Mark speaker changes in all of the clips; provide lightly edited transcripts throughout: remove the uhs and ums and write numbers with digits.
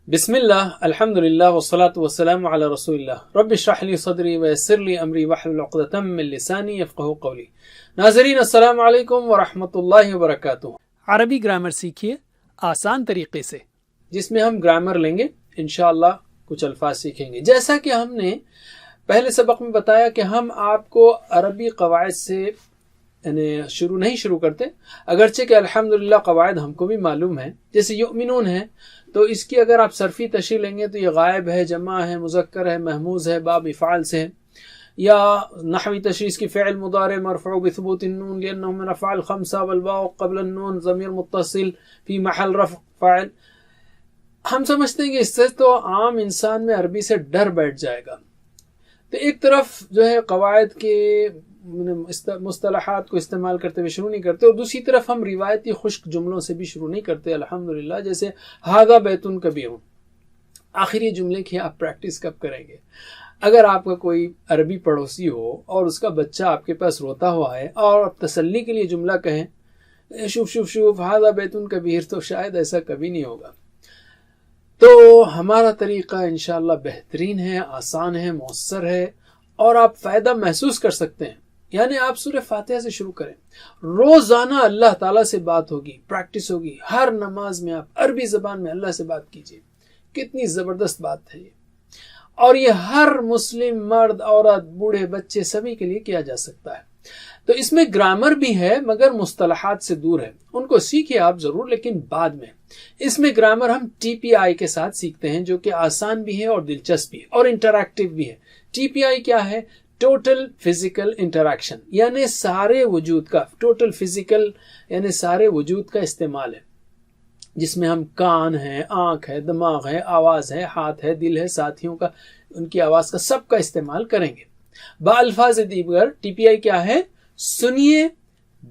Speaker 1: बिस्मिल्लाह अल्हम्दुलिल्लाह वस्सलातु वस्सलामु अला रसूलिल्लाह रब्बि इश्रह ली सदरी वयस्सिर ली अमरी वहलुल उक़दतम मिन लिसानी यफ़क़हू क़ौली। नाज़रीन अस्सलामु अलैकुम व रहमतुल्लाहि व बरकातुहू। अरबी ग्रामर सीखिए आसान तरीके से, जिसमें हम ग्रामर लेंगे, इंशाअल्लाह कुछ अल्फाज सीखेंगे। जैसा कि हमने पहले सबक में बताया कि हम आपको अरबी कवायद से यानी शुरू करते, अगरचे कि अल्हम्दुलिल्लाह कवायद हमको भी मालूम है। जैसे युमिनून है तो इसकी अगर आप सर्फी तशरीह लेंगे तो ये गायब है, जमा है, मुज़क्कर है, महमूज है, बाब इफ़ाल से है। या नहवी तशरीह इसकी फ़िअल मुदारे मरफ़ू बिसबूत नून लिअन्नहु मिन अफ़आल ख़म्सा वल वाउ क़ब्ल नून ज़मीर मुत्तसिल फ़ी महल रफ़्अ फ़ाइल। हम समझते हैं कि इससे तो आम इंसान में अरबी से डर बैठ जाएगा। तो एक तरफ जो है कवायद के मुस्तलहात को इस्तेमाल करते हुए शुरू नहीं करते, और दूसरी तरफ हम रिवायती खुश्क जुमलों से भी शुरू नहीं करते अल्हम्दुलिल्लाह। जैसे हादा बैतुन कबीरुन, आखिर ये जुमले की आप प्रैक्टिस कब करेंगे? अगर आपका कोई अरबी पड़ोसी हो और उसका बच्चा आपके पास रोता हुआ है और आप तसल्ली के लिए जुमला कहें शुफ शुफ शुफ हादा बैतुन कबीर, तो शायद ऐसा कभी नहीं होगा। तो हमारा तरीका इंशाअल्लाह बेहतरीन है, आसान है, मौसर है और आप फ़ायदा महसूस कर सकते हैं। यानी आप सूरह फातिहा से शुरू करें, रोजाना अल्लाह ताला से बात होगी, प्रैक्टिस होगी। हर नमाज में आप अरबी ज़बान में अल्लाह से बात कीजिए। कितनी ज़बरदस्त बात है ये, और ये हर मुस्लिम मर्द, औरत, बूढ़े, बच्चे सभी के लिए किया जा सकता है। तो इसमें ग्रामर भी है मगर मुस्तलहात से दूर है, उनको सीखिए आप जरूर, लेकिन बाद में। इसमें ग्रामर हम TPI के साथ सीखते हैं, जो कि आसान भी है और दिलचस्प भी है और इंटरैक्टिव भी है। TPI क्या है? टोटल फिजिकल इंटरैक्शन, यानी सारे वजूद का, टोटल फिजिकल यानी सारे वजूद का इस्तेमाल है, जिसमें हम कान है, आंख है, दिमाग है, आवाज है, हाथ है, दिल है, साथियों का, उनकी आवाज का, सबका इस्तेमाल करेंगे। बाअल्फाज़ दीगर TPI क्या है? सुनिए,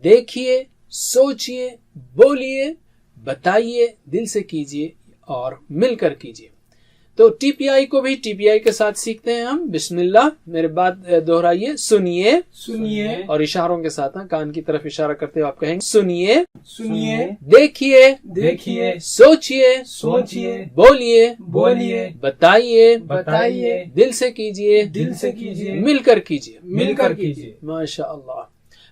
Speaker 1: देखिए, सोचिए, बोलिए, बताइए, दिल से कीजिए और मिलकर कीजिए। तो TPI को भी TPI के साथ सीखते हैं हम। बिस्मिल्लाह, मेरे बाद दोहराइए, सुनिए,
Speaker 2: सुनिए,
Speaker 1: और इशारों के साथ कान की तरफ इशारा करते हुए आप कहेंगे सुनिए,
Speaker 2: सुनिए,
Speaker 1: देखिए,
Speaker 2: देखिए,
Speaker 1: सोचिए,
Speaker 2: सोचिए,
Speaker 1: बोलिए,
Speaker 2: बोलिए,
Speaker 1: बताइए,
Speaker 2: बताइए,
Speaker 1: दिल से कीजिए,
Speaker 2: दिल से कीजिए,
Speaker 1: मिलकर कीजिए,
Speaker 2: मिलकर कीजिए।
Speaker 1: माशा अल्लाह।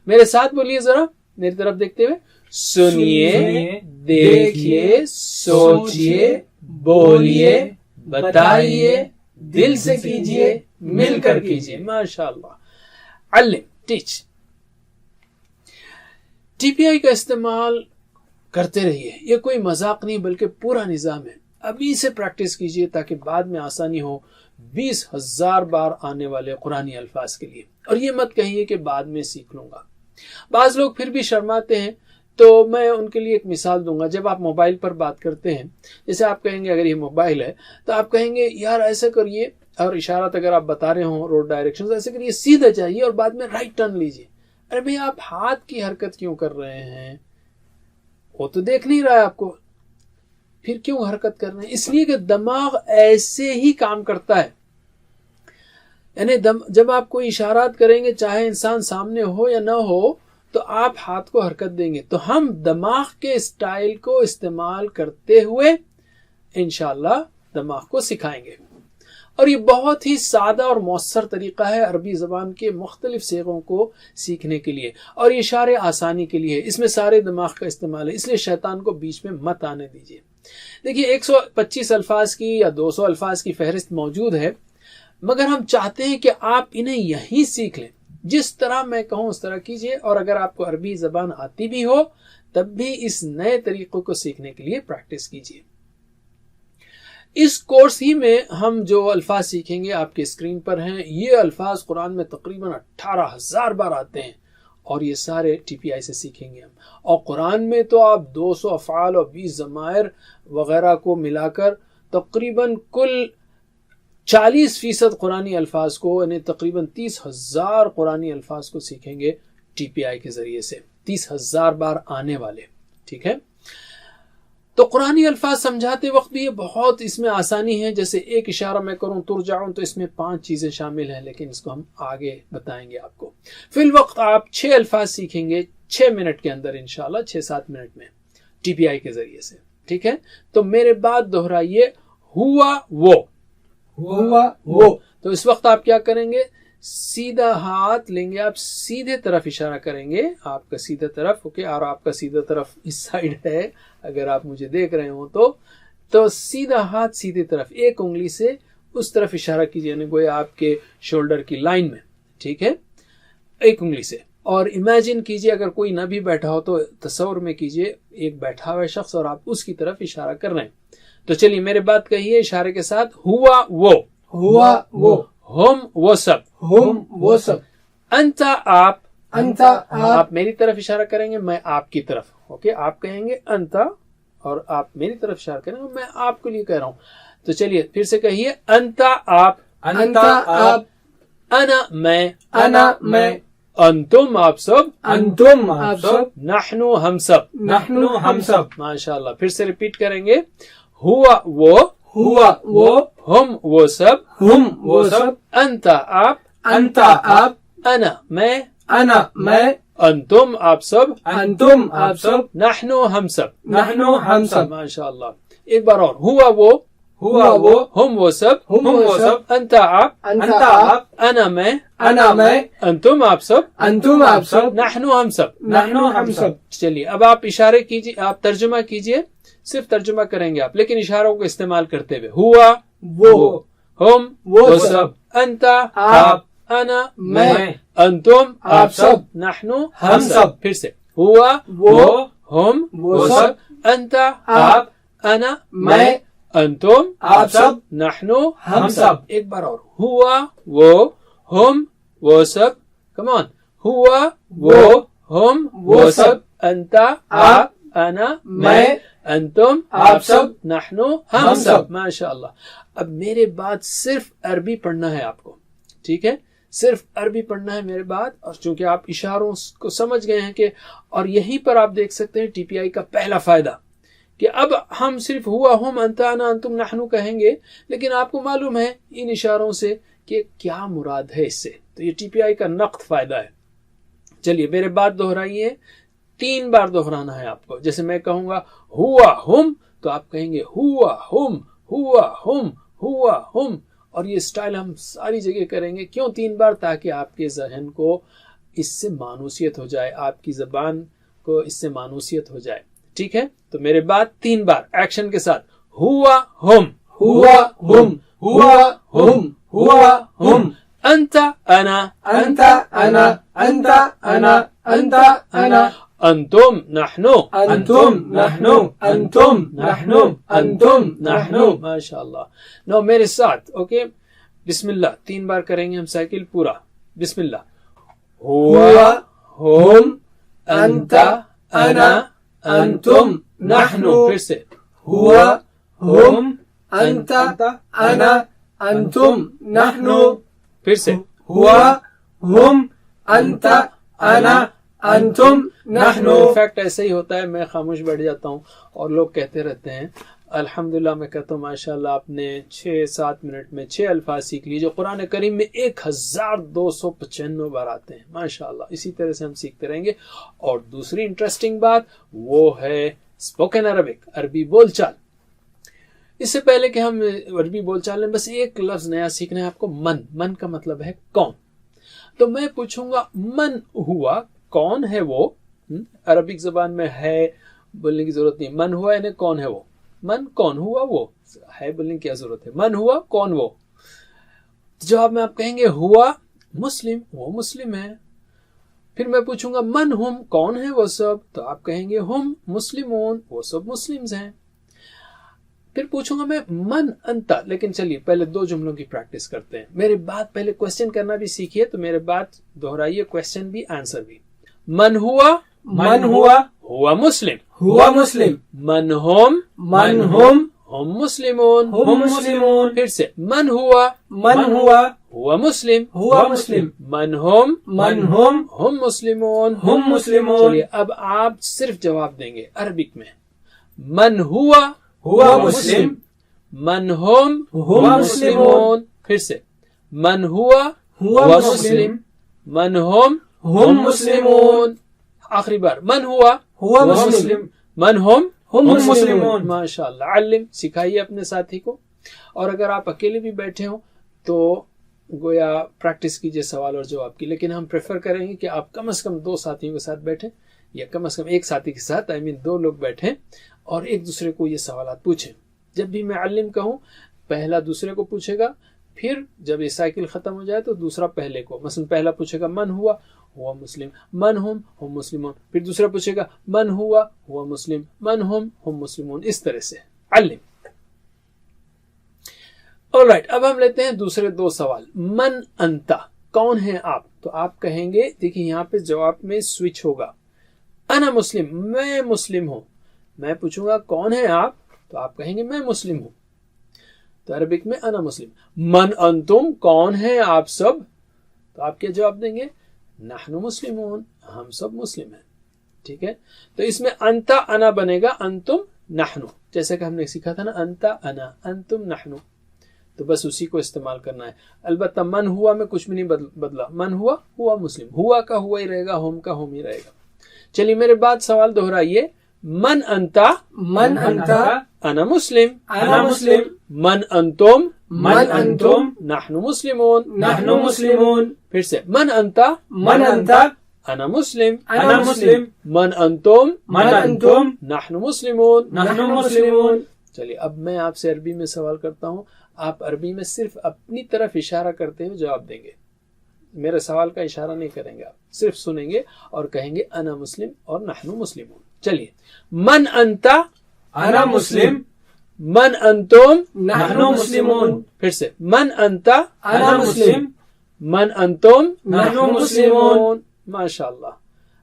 Speaker 1: मेरे साथ बोलिए जरा, मेरी तरफ देखते हुए, सुनिए, देखिए, सोचिए, बोलिए, बताइए, दिल से कीजिए, मिलकर कीजिए। माशाअल्लाह। अल्लिम, टीच। TPI का इस्तेमाल करते रहिए, ये कोई मजाक नहीं बल्कि पूरा निजाम है। अभी से प्रैक्टिस कीजिए ताकि बाद में आसानी हो 20,000 बार आने वाले कुरानी अल्फाज के लिए। और ये मत कहिए कि बाद में सीख लूंगा। बाज लोग फिर भी शर्माते हैं, तो मैं उनके लिए एक मिसाल दूंगा। जब आप मोबाइल पर बात करते हैं, जैसे आप कहेंगे, अगर ये मोबाइल है तो आप कहेंगे यार ऐसा करिए, और इशारा अगर आप बता रहे हो रोड डायरेक्शन, ऐसे करिए, सीधा जाइए और बाद में राइट टर्न लीजिए। अरे भाई, आप हाथ की हरकत क्यों कर रहे हैं? वो तो देख नहीं रहा है आपको, फिर क्यों हरकत कर रहे हैं? इसलिए कि दिमाग ऐसे ही काम करता है। यानी जब आप कोई इशारात करेंगे, चाहे इंसान सामने हो या ना हो, तो आप हाथ को हरकत देंगे। तो हम दिमाग के स्टाइल को इस्तेमाल करते हुए इंशाअल्लाह दिमाग को सिखाएंगे। और ये बहुत ही सादा और मौसर तरीका है अरबी ज़बान के मुख्तलिफ सेगों को सीखने के लिए, और ये इशारे आसानी के लिए। इसमें सारे दिमाग का इस्तेमाल है, इसलिए शैतान को बीच में मत आने दीजिए। देखिए, 125 अल्फाज की या 200 अल्फाज की फहरिस्त मौजूद है, मगर हम चाहते हैं कि आप इन्हें यहीं सीख लें। जिस तरह मैं कहूं उस तरह कीजिए, और अगर आपको अरबी ज़बान आती भी हो तब भी इस नए तरीकों को सीखने के लिए प्रैक्टिस कीजिए। इस कोर्स ही में हम जो अल्फाज सीखेंगे आपके स्क्रीन पर हैं। ये अल्फाज कुरान में तकरीबन 18,000 बार आते हैं, और ये सारे TPI से सीखेंगे हम। और कुरान में तो आप 200 अफ़आल और 20 ज़मायर वगैरह को मिलाकर तकरीबन कुल 40% कुरानी अल्फाज को, यानी तकरीबन 30,000 कुरानी अल्फाज को सीखेंगे TPI के जरिए से, 30,000 बार आने वाले। ठीक है, तो कुरानी अल्फाज समझाते वक्त भी ये बहुत इसमें आसानी है। जैसे एक इशारा मैं करूं तुरजाऊं, तो इसमें 5 चीजें शामिल हैं, लेकिन इसको हम आगे बताएंगे आपको। फिल वक्त आप 6 अल्फाज सीखेंगे 6 मिनट के अंदर, इंशाल्लाह 6-7 मिनट में TPI के जरिए से। ठीक है, तो मेरे बाद दोहराइए, हुआ वो,
Speaker 2: हुआ वो।
Speaker 1: तो इस वक्त आप क्या करेंगे, सीधा हाथ लेंगे, आप सीधे तरफ इशारा करेंगे, आपका सीधा तरफ, ओके, और आपका सीधा तरफ इस साइड है अगर आप मुझे देख रहे हो तो सीधा हाथ सीधे तरफ, एक उंगली से उस तरफ इशारा कीजिए, यानी कोई आपके शोल्डर की लाइन में, ठीक है, एक उंगली से। और इमेजिन कीजिए अगर कोई ना भी बैठा हो तो तस्वर में कीजिए एक बैठा हुआ शख्स और आप उसकी तरफ इशारा कर रहे हैं। तो चलिए मेरे बात कहिए इशारे के साथ, हुआ वो,
Speaker 2: हुआ वो,
Speaker 1: हम वो सब,
Speaker 2: हम वो सब,
Speaker 1: अंता आप,
Speaker 2: अंता आप,
Speaker 1: मेरी तरफ इशारा करेंगे, मैं आपकी तरफ, ओके, आप कहेंगे अंता और आप मेरी तरफ इशारा करेंगे, मैं आपके लिए कह रहा हूं। तो चलिए फिर से कहिए, अंता आप,
Speaker 2: अंता आप,
Speaker 1: अना मैं,
Speaker 2: अना मैं,
Speaker 1: अंतुम आप सब,
Speaker 2: अंतुम आप सब,
Speaker 1: नहनु हम सब,
Speaker 2: नहनु हम सब।
Speaker 1: माशाल्लाह। फिर से रिपीट करेंगे, हुआ वो,
Speaker 2: हुआ वो,
Speaker 1: हम वो सब,
Speaker 2: हम वो सब,
Speaker 1: अंता आप,
Speaker 2: अंता आप,
Speaker 1: अना मैं,
Speaker 2: अना मैं,
Speaker 1: अंतुम आप सब,
Speaker 2: अंतुम आप सब,
Speaker 1: नहनु हम सब,
Speaker 2: नहनु हम सब।
Speaker 1: माशाल्लाह। एक बार और, हुआ वो,
Speaker 2: हुआ वो,
Speaker 1: हम वो सब,
Speaker 2: हम वो सब,
Speaker 1: अंता आप,
Speaker 2: अंता आप,
Speaker 1: अना मैं,
Speaker 2: अना मैं,
Speaker 1: अंतुम आप सब,
Speaker 2: अंतुम आप सब,
Speaker 1: नहनु हम सब,
Speaker 2: नहनु हम सब।
Speaker 1: चलिए अब आप इशारे कीजिए, आप तर्जुमा कीजिए, सिर्फ तर्जुमा करेंगे आप, लेकिन इशारों को इस्तेमाल करते हुए, हुआ
Speaker 2: वो,
Speaker 1: हम
Speaker 2: वो
Speaker 1: सब, अंता
Speaker 2: आप,
Speaker 1: अना
Speaker 2: मैं,
Speaker 1: अंतुम
Speaker 2: आप सब,
Speaker 1: नहनु
Speaker 2: हम सब।
Speaker 1: फिर से, हुआ
Speaker 2: वो,
Speaker 1: हम
Speaker 2: वो सब,
Speaker 1: अंता
Speaker 2: आप,
Speaker 1: अना
Speaker 2: मैं,
Speaker 1: अंतुम
Speaker 2: आप सब,
Speaker 1: नहनु
Speaker 2: हम सब।
Speaker 1: एक बार और, हुआ वो, हम वो सब, कम ऑन, हुआ वो, हम वो सब, अंता आप, अना मैं, अंतुम आप सब, नहनु हम सब। माशाअल्लाह। अब मेरे बाद सिर्फ अरबी पढ़ना है आपको, ठीक है, सिर्फ अरबी पढ़ना है मेरे बाद। और चूंकि आप इशारों को समझ गए हैं कि, और यहीं पर आप देख सकते हैं टीपीआई का पहला फायदा कि अब हम सिर्फ हुआ हम अंता अना अंतुम नहनु कहेंगे, लेकिन आपको मालूम है इन इशारों से कि क्या मुराद है इससे, तो ये टीपीआई का नक़्द फायदा है। चलिए मेरे बात दोहराइए, 3 बार दोहराना है आपको। जैसे मैं कहूंगा हुआ हम, तो आप कहेंगे हुआ हम, हुआ हम, हुआ हम। और ये स्टाइल हम सारी जगह करेंगे। क्यों 3 बार? ताकि आपके जहन को इससे मानूसियत हो जाए, आपकी जबान को इससे मानूसियत हो जाए। ठीक है, तो मेरे बाद 3 बार एक्शन के साथ, हुआ हम,
Speaker 2: हुआ हम, हुआ हम, हुआ हम,
Speaker 1: अंता अना,
Speaker 2: अंता अना, अंता अना, अंता अना,
Speaker 1: अंतुम नहनु,
Speaker 2: अंतुम नहनु, अंतुम नहनु, अंतुम नहनु।
Speaker 1: माशाअल्लाह। नो मेरे साथ, ओके, बिस्मिल्लाह 3 बार करेंगे हम साइकिल पूरा। बिस्मिल्लाह, हुआ हम,
Speaker 2: अंता अना, अंतुम नहनु।
Speaker 1: फिर से,
Speaker 2: हुआ हम, अंता अना, अंतुम नहनु।
Speaker 1: फिर से,
Speaker 2: हुआ हम, अंता अना, अंतुम नहनु।
Speaker 1: इनफैक्ट ऐसे ही होता है, मैं खामोश बैठ जाता हूँ और लोग कहते रहते हैं अल्हम्दुलिल्लाह। मैं कहता हूँ माशाल्लाह आपने 6-7 मिनट में 6 अल्फाज सीख लिए जो कुरान करीम में 1295 बार आते हैं। माशाल्लाह, इसी तरह से हम सीखते रहेंगे। और दूसरी इंटरेस्टिंग बात वो है स्पोकन अरबिक, अरबी बोलचाल। इससे पहले कि हम अरबी बोलचाल में बस एक लफ्ज नया सीखना है आपको, मन। मन का मतलब है कौन। तो मैं पूछूंगा मन हुआ, कौन है वो? अरबिक जबान में है बोलने की जरूरत नहीं, मन हुआ यानी कौन है वो। मन कौन हुआ वो है बोलने की क्या जरूरत है, मन हुआ कौन वो। जवाब में आप कहेंगे हुआ मुस्लिम, वो मुस्लिम है। फिर मैं पूछूंगा मन हम, कौन है वो सब, तो आप कहेंगे हम मुस्लिमून, वो सब मुस्लिम्स हैं। फिर पूछूंगा मैं मन अंता, लेकिन चलिए पहले 2 जुमलों की प्रैक्टिस करते हैं। मेरे बाद पहले क्वेश्चन करना भी सीखिए, तो मेरे बाद दोहराइए क्वेश्चन भी आंसर भी। मन हुआ,
Speaker 2: मन हुआ,
Speaker 1: हुआ मुस्लिम,
Speaker 2: हुआ मुस्लिम।
Speaker 1: मन हम,
Speaker 2: मन हम,
Speaker 1: हम मुस्लिमून,
Speaker 2: हम मुस्लिमून।
Speaker 1: फिर से, मन हुआ,
Speaker 2: मन हुआ,
Speaker 1: हुआ मुस्लिम,
Speaker 2: हुआ मुस्लिम।
Speaker 1: मन हम,
Speaker 2: मन हम
Speaker 1: मुस्लिमून,
Speaker 2: हम मुस्लिमून।
Speaker 1: चलिए अब आप सिर्फ जवाब देंगे अरबिक में। मन हुआ,
Speaker 2: हुआ मुस्लिम।
Speaker 1: मन हम,
Speaker 2: हुआ मुस्लिमून।
Speaker 1: फिर से, मन हुआ,
Speaker 2: हुआ मुस्लिम।
Speaker 1: मन हम
Speaker 2: मुस्लिमून।
Speaker 1: आखिरी बार, मन हुआ,
Speaker 2: हुआ मुस्लिम।
Speaker 1: मन हम
Speaker 2: हम मुस्लिमून।
Speaker 1: माशाअल्लाह। अल्लिम, सिखाइए अपने साथी को। اور اگر آپ اکیلے بھی بیٹھے ہوں تو گویا پریکٹس کیجئے سوال اور جواب کی، لیکن ہم پریفر کریں گے کہ آپ کم از کم 2 ساتھیوں کے ساتھ بیٹھیں، یا کم از کم ایک ساتھی کے ساتھ 2 لوگ بیٹھیں اور ایک دوسرے کو یہ سوالات پوچھیں. جب بھی میں علم کہوں پہلا دوسرے کو پوچھے گا، پھر جب یہ سائیکل ختم ہو جائے تو دوسرا پہلے کو، مثلا پہلا پوچھے گا من ہوا مسلم، من ہم مسلمون، پھر دوسرا پوچھے گا من ہوا مسلم، من ہم مسلمون، اس طرح سے علم. آلرائٹ، اب ہم لیتے ہیں دوسرے 2 سوال. من انتا، کون ہیں آپ؟ تو آپ کہیں گے، دیکھیں یہاں پہ جواب میں سوئچ ہوگا. انا مسلم، میں مسلم ہوں. میں پوچھوں گا کون ہیں آپ، تو آپ کہیں گے میں مسلم ہوں. تو عربک میں انا مسلم. من انتم، کون ہیں آپ سب، تو آپ کیا جواب دیں گے؟ نحن مسلمون، ہم سب مسلم ہیں. ٹھیک ہے، تو اس میں انتا انا بنے گا انتم نحن، جیسے کہ ہم نے سیکھا تھا نا، انتا انا انتم نحن، تو بس اسی کو استعمال کرنا ہے. البتہ من ہوا میں کچھ بھی نہیں بدلا، من ہوا مسلم، ہوا کا ہوا ہی رہے گا، ہم کا ہم ہی رہے گا. چلیے میرے بعد سوال دہرائیے. من انتا،
Speaker 2: من انتا،
Speaker 1: انا مسلم،
Speaker 2: انا مسلم،
Speaker 1: من انتم،
Speaker 2: من انتم،
Speaker 1: نحن مسلمون،
Speaker 2: نحن مسلمون.
Speaker 1: پھر سے من انتا،
Speaker 2: من انتا،
Speaker 1: انا مسلم،
Speaker 2: انا مسلم،
Speaker 1: من انتم،
Speaker 2: من انتم،
Speaker 1: نحن مسلمون.
Speaker 2: نحن مسلمون.
Speaker 1: چلیے اب میں آپ سے عربی میں سوال کرتا ہوں. آپ عربی میں صرف اپنی طرف اشارہ کرتے ہوئے جواب دیں گے، میرے سوال کا اشارہ نہیں کریں گے، آپ صرف سنیں گے اور کہیں گے انا مسلم اور نحن مسلمون. چلیے، من انتا،
Speaker 2: انا مسلم،
Speaker 1: من انتم،
Speaker 2: نحن مسلمون.
Speaker 1: پھر سے من انتا،
Speaker 2: انا مسلم،
Speaker 1: من انتم،
Speaker 2: نحن مسلمون.
Speaker 1: ماشاء اللہ.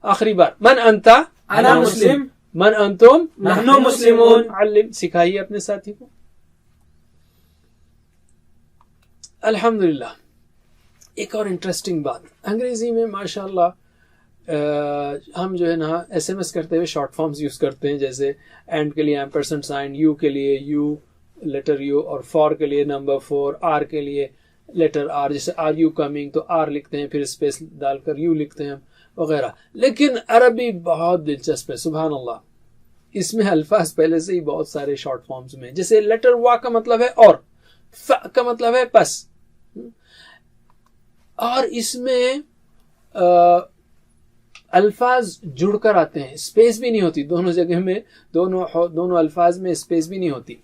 Speaker 1: آخری بار، من انتا،
Speaker 2: انا مسلم،
Speaker 1: من انتم،
Speaker 2: نحن مسلمون.
Speaker 1: علم، سکھائیے اپنے ساتھی کو. الحمدللہ. ایک اور انٹرسٹنگ بات، انگریزی میں ماشاءاللہ ہم جو ہے نا SMS کرتے ہوئے شارٹ فارمز یوز کرتے ہیں، جیسے اینڈ کے لیے ایمپرسنٹ سائن، یو کے لیے یو، لیٹر یو، اور فور کے لیے نمبر 4، آر کے لیے لیٹر آر، جیسے آر یو کمنگ تو آر لکھتے ہیں، پھر اسپیس ڈال کر یو لکھتے ہیں وغیرہ. لیکن عربی بہت دلچسپ ہے، سبحان اللہ. اس میں الفاظ پہلے سے ہی بہت سارے شارٹ فارمز میں، جیسے لیٹر وا کا مطلب ہے اور، ف کا مطلب ہے پس، اور اس میں الفاظ جڑ کر آتے ہیں، اسپیس بھی نہیں ہوتی دونوں جگہ میں، دونوں الفاظ میں اسپیس بھی نہیں ہوتی.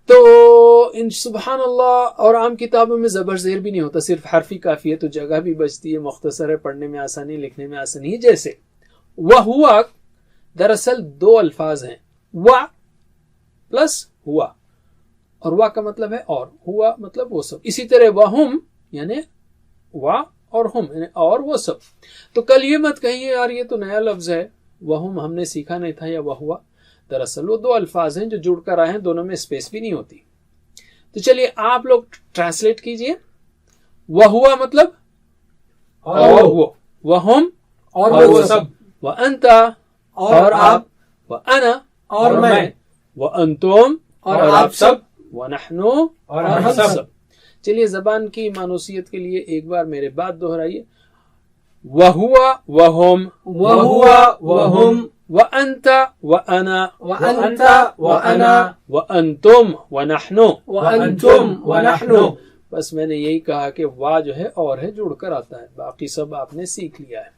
Speaker 1: تو ان سبحان اللہ. اور عام کتابوں میں زبر زیر بھی نہیں ہوتا، صرف حرفی کافی ہے، تو جگہ بھی بچتی ہے، مختصر ہے، پڑھنے میں آسانی، لکھنے میں آسانی. جیسے وہ ہوا، دراصل 2 الفاظ ہیں، وا پلس ہوا، اور وا کا مطلب ہے اور، ہوا مطلب وہ سب. اسی طرح وہم، یعنی وا اور ہم، یعنی اور وہ سب. تو کل یہ مت کہیے یار یہ تو نیا لفظ ہے، وہم ہم نے سیکھا نہیں تھا، یا وہ ہوا. دراصل وہ 2 الفاظ ہیں جو جڑ کر آئے ہیں، دونوں میں اسپیس بھی نہیں ہوتی. تو چلیے آپ لوگ ٹرانسلیٹ کیجئے. وہ ہوا مطلب اور وہ، وہم
Speaker 2: اور وہ سب،
Speaker 1: وانتا
Speaker 2: اور آپ،
Speaker 1: وانا
Speaker 2: اور میں،
Speaker 1: وانتم
Speaker 2: اور آپ سب،
Speaker 1: ونحن
Speaker 2: اور ہم سب.
Speaker 1: چلیے زبان کی مانوسیت کے لیے ایک بار میرے بات دہرائیے. وہوا وہم،
Speaker 2: وہوا وہم،
Speaker 1: وانت وانا،
Speaker 2: وانت وانا،
Speaker 1: وانتم ونحن،
Speaker 2: وانتم ونحن.
Speaker 1: بس میں نے یہی کہا کہ وا جو ہے اور ہے، جڑ کر آتا ہے، باقی سب آپ نے سیکھ لیا ہے.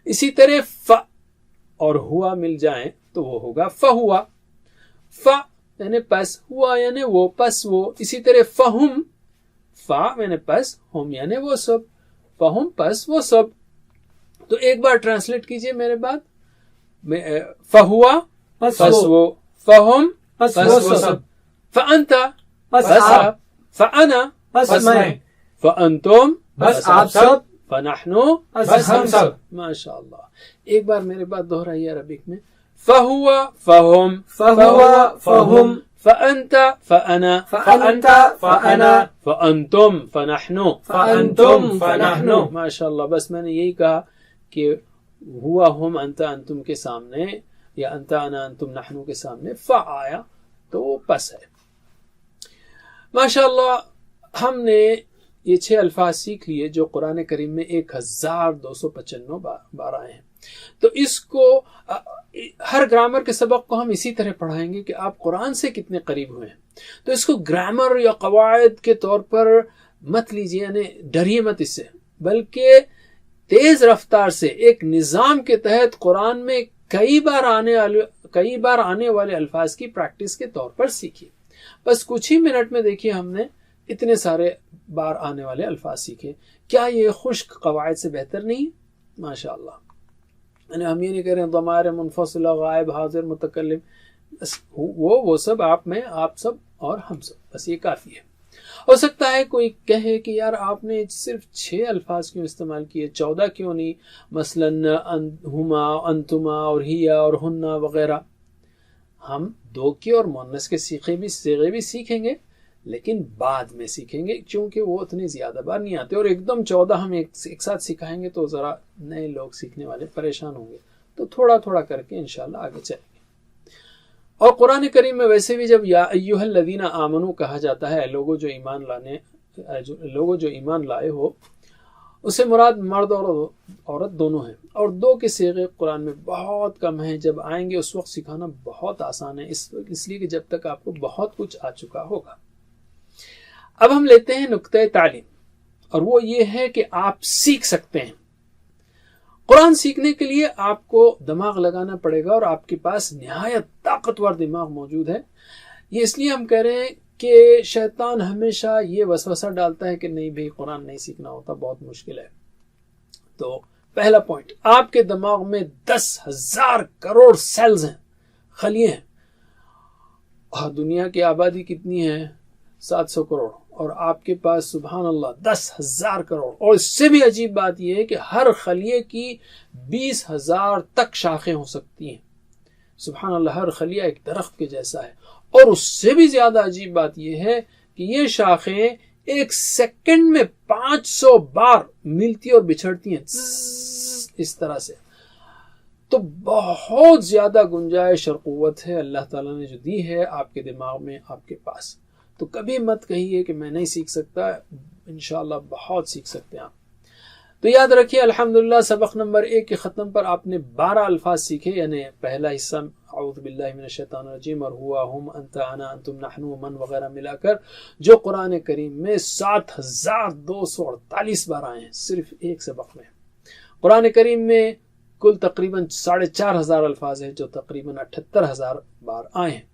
Speaker 1: اسی طرح ف اور ہوا مل جائیں تو وہ ہوگا فہوا. ف یعنی پس، ہوا یعنی وہ، پس وہ. اسی طرح فہم، فا یعنی پس، ہم یعنی وہ سب، فہم پس وہ سب. تو ایک بار ٹرانسلیٹ کیجئے میرے بعد. فہوا
Speaker 2: پس
Speaker 1: پس
Speaker 2: وہ،
Speaker 1: وہ، فہم
Speaker 2: پس
Speaker 1: پس
Speaker 2: وہ
Speaker 1: وہ
Speaker 2: سب،
Speaker 1: سب، فانتا
Speaker 2: پس
Speaker 1: پس
Speaker 2: آپ،
Speaker 1: آپ، فانا
Speaker 2: پس میں،
Speaker 1: فانتم
Speaker 2: بس آپ سب،
Speaker 1: فنحن
Speaker 2: بس ہم سب.
Speaker 1: ماشاء اللہ. ایک بار میرے بات دہرائیے عربک میں. فہوا فہم،
Speaker 2: فہوا فہم،
Speaker 1: فانت فانا،
Speaker 2: فانت فانا،
Speaker 1: فانتم فنحن،
Speaker 2: فانتم فنحن.
Speaker 1: ماشاء اللہ. بس میں نے یہی کہا کہ ہوا ہم انت انتم کے سامنے، یا انت انا انتم نحن کے سامنے فا آیا تو وہ پس ہے. ماشاء اللہ. ہم نے یہ 6 الفاظ سیکھ لیے جو قرآن کریم میں 1295 بار آئے ہیں. تو اس کو ہر گرامر کے سبق کو ہم اسی طرح پڑھائیں گے کہ آپ قرآن سے کتنے قریب ہوئے ہیں. تو اس کو گرامر یا قواعد کے طور پر مت لیجیے، یعنی ڈریے مت اس سے، بلکہ تیز رفتار سے ایک نظام کے تحت قرآن میں کئی بار آنے والے الفاظ کی پریکٹس کے طور پر سیکھیے. بس کچھ ہی منٹ میں دیکھیے ہم نے اتنے سارے بار آنے والے الفاظ سیکھے. کیا یہ خشک قواعد سے بہتر نہیں؟ ماشاء اللہ. یعنی ہم یہ نہیں کہہ رہے ہیں ضمائر منفصلہ، غائب، حاضر، متکلم، بس وہ سب آپ میں، آپ سب اور ہم سب، بس یہ کافی ہے. ہو سکتا ہے کوئی کہے کہ یار آپ نے صرف 6 الفاظ کیوں استعمال کیے، 14 کیوں نہیں، مثلا ہما، انتما اور ہیا اور ہننا وغیرہ. ہم 2 کے اور مؤنث کے صیغے بھی سیکھیں گے، لیکن بعد میں سیکھیں گے، کیونکہ وہ اتنی زیادہ بار نہیں آتے، اور ایک دم 14 ہم ایک ساتھ سکھائیں گے تو ذرا نئے لوگ سیکھنے والے پریشان ہوں گے. تو تھوڑا تھوڑا کر کے انشاءاللہ آگے چلیں گے. اور قرآن کریم میں ویسے بھی جب یا ایھا الذین آمنو کہا جاتا ہے، لوگوں جو ایمان لائے ہو، اسے مراد مرد اور عورت دونوں ہیں، اور 2 کے صیغے قرآن میں بہت کم ہیں. جب آئیں گے اس وقت سکھانا بہت آسان ہے، اس لیے کہ جب تک آپ کو بہت کچھ آ چکا ہوگا. اب ہم لیتے ہیں نقطۂ تعلیم، اور وہ یہ ہے کہ آپ سیکھ سکتے ہیں. قرآن سیکھنے کے لیے آپ کو دماغ لگانا پڑے گا، اور آپ کے پاس نہایت طاقتور دماغ موجود ہے. یہ اس لیے ہم کہہ رہے ہیں کہ شیطان ہمیشہ یہ وسوسہ ڈالتا ہے کہ نہیں بھئی قرآن نہیں سیکھنا ہوتا، بہت مشکل ہے. تو پہلا پوائنٹ، آپ کے دماغ میں 10,000 کروڑ سیلز ہیں، خلیے ہیں. اور دنیا کی آبادی کتنی ہے؟ 700 کروڑ، اور آپ کے پاس سبحان اللہ 10,000 کروڑ. اور اس سے بھی عجیب بات یہ ہے کہ ہر خلیے کی 20,000 تک شاخیں ہو سکتی ہیں. سبحان اللہ، ہر خلیہ ایک درخت کے جیسا ہے. اور اس سے بھی زیادہ عجیب بات یہ ہے کہ یہ شاخیں ایک سیکنڈ میں 500 بار ملتی اور بچھڑتی ہیں اس طرح سے. تو بہت زیادہ گنجائش اور قوت ہے اللہ تعالیٰ نے جو دی ہے آپ کے دماغ میں، آپ کے پاس. تو کبھی مت کہیے کہ میں نہیں سیکھ سکتا، انشاءاللہ بہت سیکھ سکتے ہیں آپ. تو یاد رکھیے الحمدللہ سبق نمبر 1 کے ختم پر آپ نے 12 الفاظ سیکھے، یعنی پہلا حصہ اعوذ باللہ من الشیطان الرجیم اور ہوا، ہم، انت، انا، انتم، نحن، من وغیرہ ملا کر جو قرآن کریم میں 7,248 بار آئے ہیں صرف ایک سبق میں. قرآن کریم میں کل تقریباً 4,500 الفاظ ہیں جو تقریباً 78,000 بار آئے ہیں.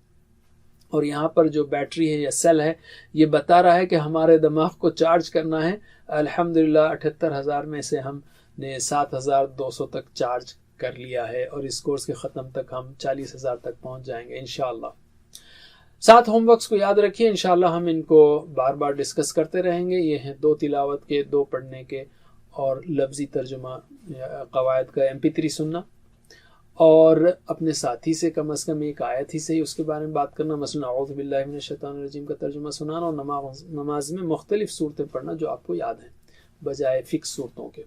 Speaker 1: اور یہاں پر جو بیٹری ہے یا سیل ہے یہ بتا رہا ہے کہ ہمارے دماغ کو چارج کرنا ہے. الحمدللہ 78,000 میں سے ہم نے 7,200 تک چارج کر لیا ہے، اور اس کورس کے ختم تک ہم 40,000 تک پہنچ جائیں گے انشاءاللہ. 7 ہوم ورکس کو یاد رکھیے، انشاءاللہ ہم ان کو بار بار ڈسکس کرتے رہیں گے. یہ ہیں 2 تلاوت کے، 2 پڑھنے کے، اور لفظی ترجمہ قواعد کا MP3 سننا، اور اپنے ساتھی سے کم از کم ایک آیت ہی سے اس کے بارے میں بات کرنا، مثلا اعوذ باللہ من الشیطان الرجیم کا ترجمہ سنانا، اور نماز میں مختلف صورتیں پڑھنا جو آپ کو یاد ہیں بجائے فکس صورتوں کے.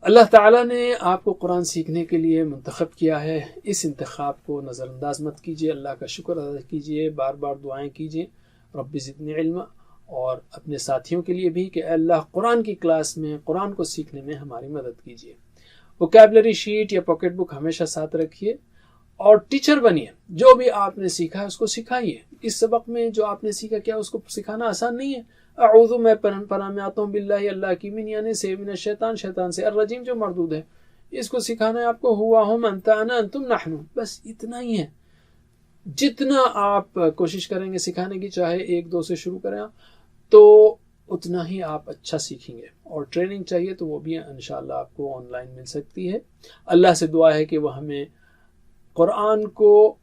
Speaker 1: اللہ تعالیٰ نے آپ کو قرآن سیکھنے کے لیے منتخب کیا ہے. اس انتخاب کو نظر انداز مت کیجیے، اللہ کا شکر ادا کیجیے، بار بار دعائیں کیجیے رب زدنی علما، اور اپنے ساتھیوں کے لیے بھی کہ اے اللہ قرآن کی کلاس میں قرآن کو سیکھنے میں ہماری مدد کیجیے. ووکیبلری شیٹ یا پاکٹ بک ہمیشہ ساتھ رکھیے، اور ٹیچر بنیے. جو بھی آپ نے سیکھا ہے اس کو سکھائیے. اس سبق میں جو آپ نے سیکھا کیا اس کو سکھانا آسان نہیں ہے؟ اعوذ میں پناہ میں آتا ہوں باللہ اللہ کی من، یعنی سے من الشیطان، شیطان سے، الرجیم جو مردود ہے، اس کو سکھانا ہے آپ کو. ہوا، ہم، انت، انا، انتم، نحن، بس اتنا ہی ہے. جتنا آپ کوشش کریں گے سکھانے کی، چاہے 1-2 سے شروع کریں تو اتنا ہی آپ اچھا سیکھیں گے. اور ٹریننگ چاہیے تو وہ بھی انشاءاللہ آپ کو آن لائن مل سکتی ہے. اللہ سے دعا ہے کہ وہ ہمیں قرآن کو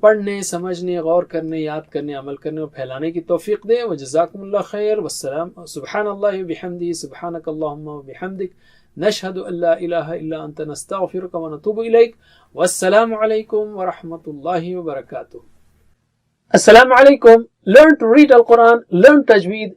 Speaker 1: پڑھنے، سمجھنے، غور کرنے، یاد کرنے، عمل کرنے اور پھیلانے کی توفیق دے. وجزاکم اللہ خیر، والسلام. سبحان اللہ وبحمدہ، سبحانک اللہم وبحمدک، نشہد ان لا الہ الا انت، نستغفرک ونتوب الیک. والسلام علیکم ورحمۃ اللہ وبرکاتہ. السلام علیکم. Learn to read Al-Quran, learn tajweed,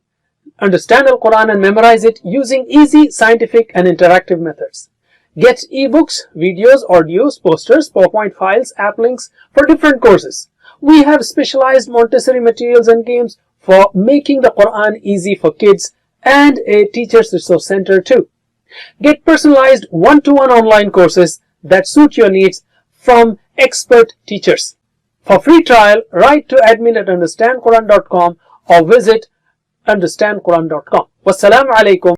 Speaker 1: understand Al-Quran and memorize it using easy, scientific and interactive methods. Get ebooks, videos, audios, posters, PowerPoint files, app links for different courses. We have specialized Montessori materials and games for making the Quran easy for kids, and a teacher's resource center too. Get personalized one-to-one online courses that suit your needs from expert teachers. For free trial, write to admin@understandquran.com or visit understandquran.com. Wassalamu alaikum